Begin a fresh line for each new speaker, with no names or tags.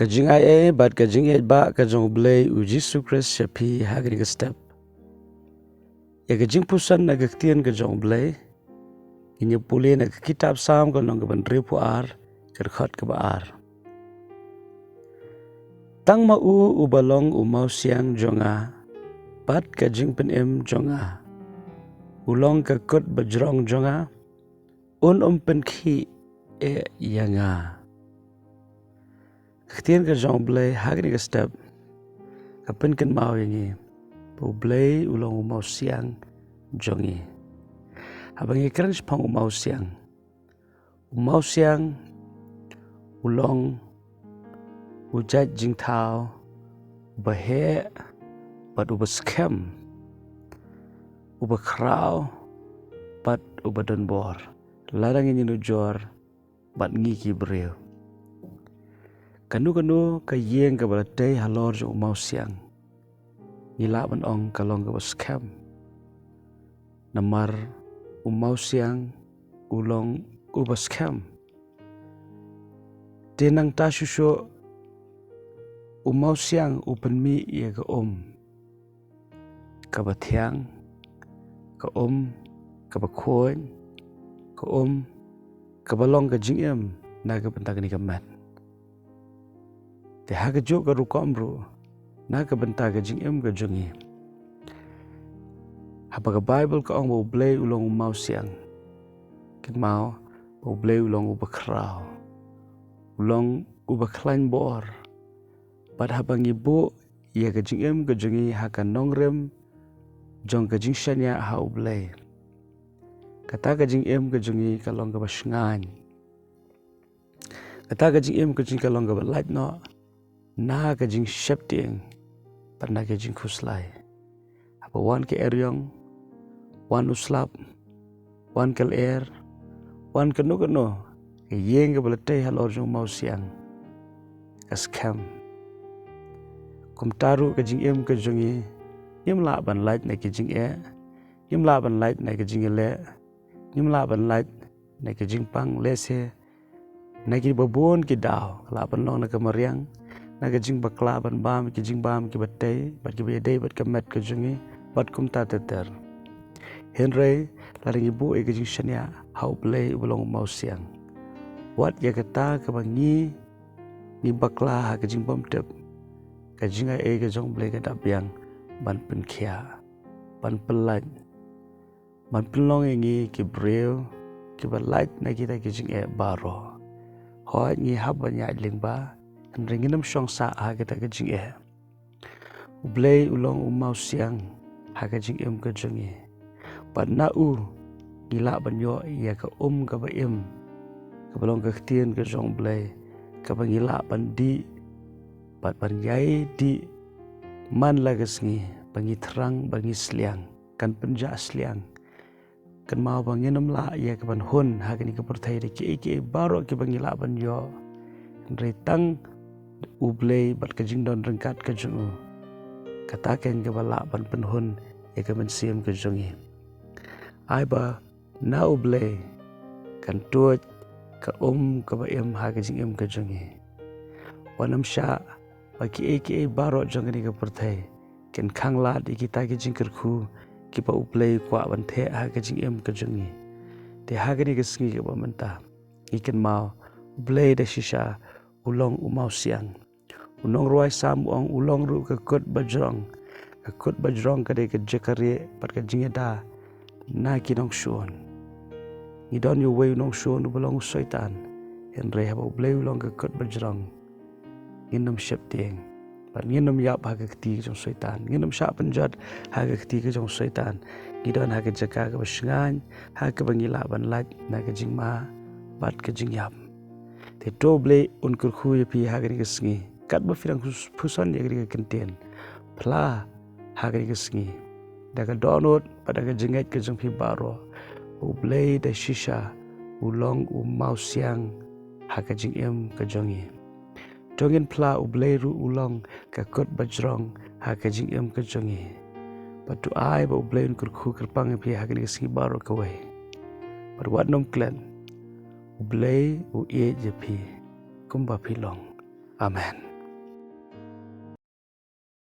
Kajing ai bat kajing ai ba kajong Blei u Jesus Christ shapi hagri ka step. Ya jingpuson na ktien kajong Blei. Inya puli na kitab sam ko nong ban ripu ar kerkhot ka baar. Tang ma u balong Mawsiang jongnga. Bat kajing pen em jongnga. Ulong ka kut bajrong jongnga. Pen khi e yanga. Ktien kajong Blei hagri ka step. Kapen kan mau yangi. U Blei ulong Mawsiang jongi. Habang ikrans pang Mawsiang. Mawsiang ulong ujat jing tau bahe bat ubaskem ubakrau bat ubadonbor larang ini nujor bat ngiki breu kanu kayeng ka balatay halor jo Mawsiang nilaban ong kalong ka baskem namar Mawsiang ulong ubaskem tenang tasusyo Mawsiang upenmi ya ka kabathiang ka kabakoin ka kabalong ka jingem na ka bentang ni kamat te ha ka jo ka rukomru na ka bentang ka jingem ka jongi haba ka Bible ka ong U Blei ulong Mawsiang kin mau U Blei ulong ubakrau ulong ubaklan bor bat habang ibu ia ka jingem ka jongi ha ka nongrem jong ka jingshanya ha U Blei kata ka jingem ka jongi kalong ka basngan kata ka jingem ka jongi kalong ka balat no na ka jing shepting parna ka jing khuslai apa wan ke eryong wan uslap wan kal air wan kanu ke yeng ka balatay halor jong Mawsiang kaskam kum taru ka jingem ka jongi yim la ban light na ka jing yim la ban light na ka jing le yim la ban light na ka jing pang lese na ki babon ki daw la ban long na ka mariang na ka jing bakla ban bam ki jing bam ki batay bat ki bedai bat ka met ka jongi bat kum ta ter henry laring ibu e ka jing shania ha U Blei ulong Mawsiang wat ya kata ka bangi ni bakla ha ka jing bam tep ka jing ai ka jong Blei ka dabyang ban pen khia ban pelan ban pelong ngi ki breu ki balat na kita ki jing e baro ho ngi hab nya lingba ringinam shong sa ha kita ka jing e U Blei ulong Mawsiang ha ka jing em ka jongi ban na gila ban yo ya ka ka ba ka balong ka ktien ka jong Blei ka bangila ban di bat ban yai di man lagasngi bangi terang bangi sliang kan penja sliang kan mau banginam la ya ka ban hun ha ni ka perthai de ki baro ki bangila ban yo retang U Blei bat ka jing don rengkat ka jong kata ken ka bala ban penhun ya ka ban sim ka jongi ai ba na U Blei kan tuat ka ka ba ha ka jing ka jongi wanam sha ba ki baro jong ni ka perthai ken khangla di kita ki jing kerku ki pa U Blei kwa ban the ha ka jing ka jongi te ha ka ni ka sngi ka ba menta iken mau U Blei da shisha ulong Mawsiang unong ruai sam ong ulong ru ka kut bajrong ka de ka jekare pat ka jingeda na ki nong shon ni don you way nong shon belong syaitan en re ha U Blei ulong ka kut bajrong inam shepting pat nginam yap ha ka kti jong syaitan nginam sha panjat ha ka kti ka jong syaitan ni don ha ka jaka ka basngan ha ka bangila ban lat na ka jingma bat ka jingyap te to Blei un kur khu pi ha ka ni ka sngi kat ba firang pusan ya ka kentien pla ha ka ni ka sngi da ka donot pada ka jingat ka jong pi baro U Blei da shisha ulong Mawsiang ha ka jingem ka jongi Tongin pla U Blei ru ulong ka kot bajrong ha ka jingem ka jongi patu ai ba U Blei un kur khu kerpang pi ha ka ni ka sngi baro ka wai par wat nom klen U Blei u e je pi kumba pilong amen.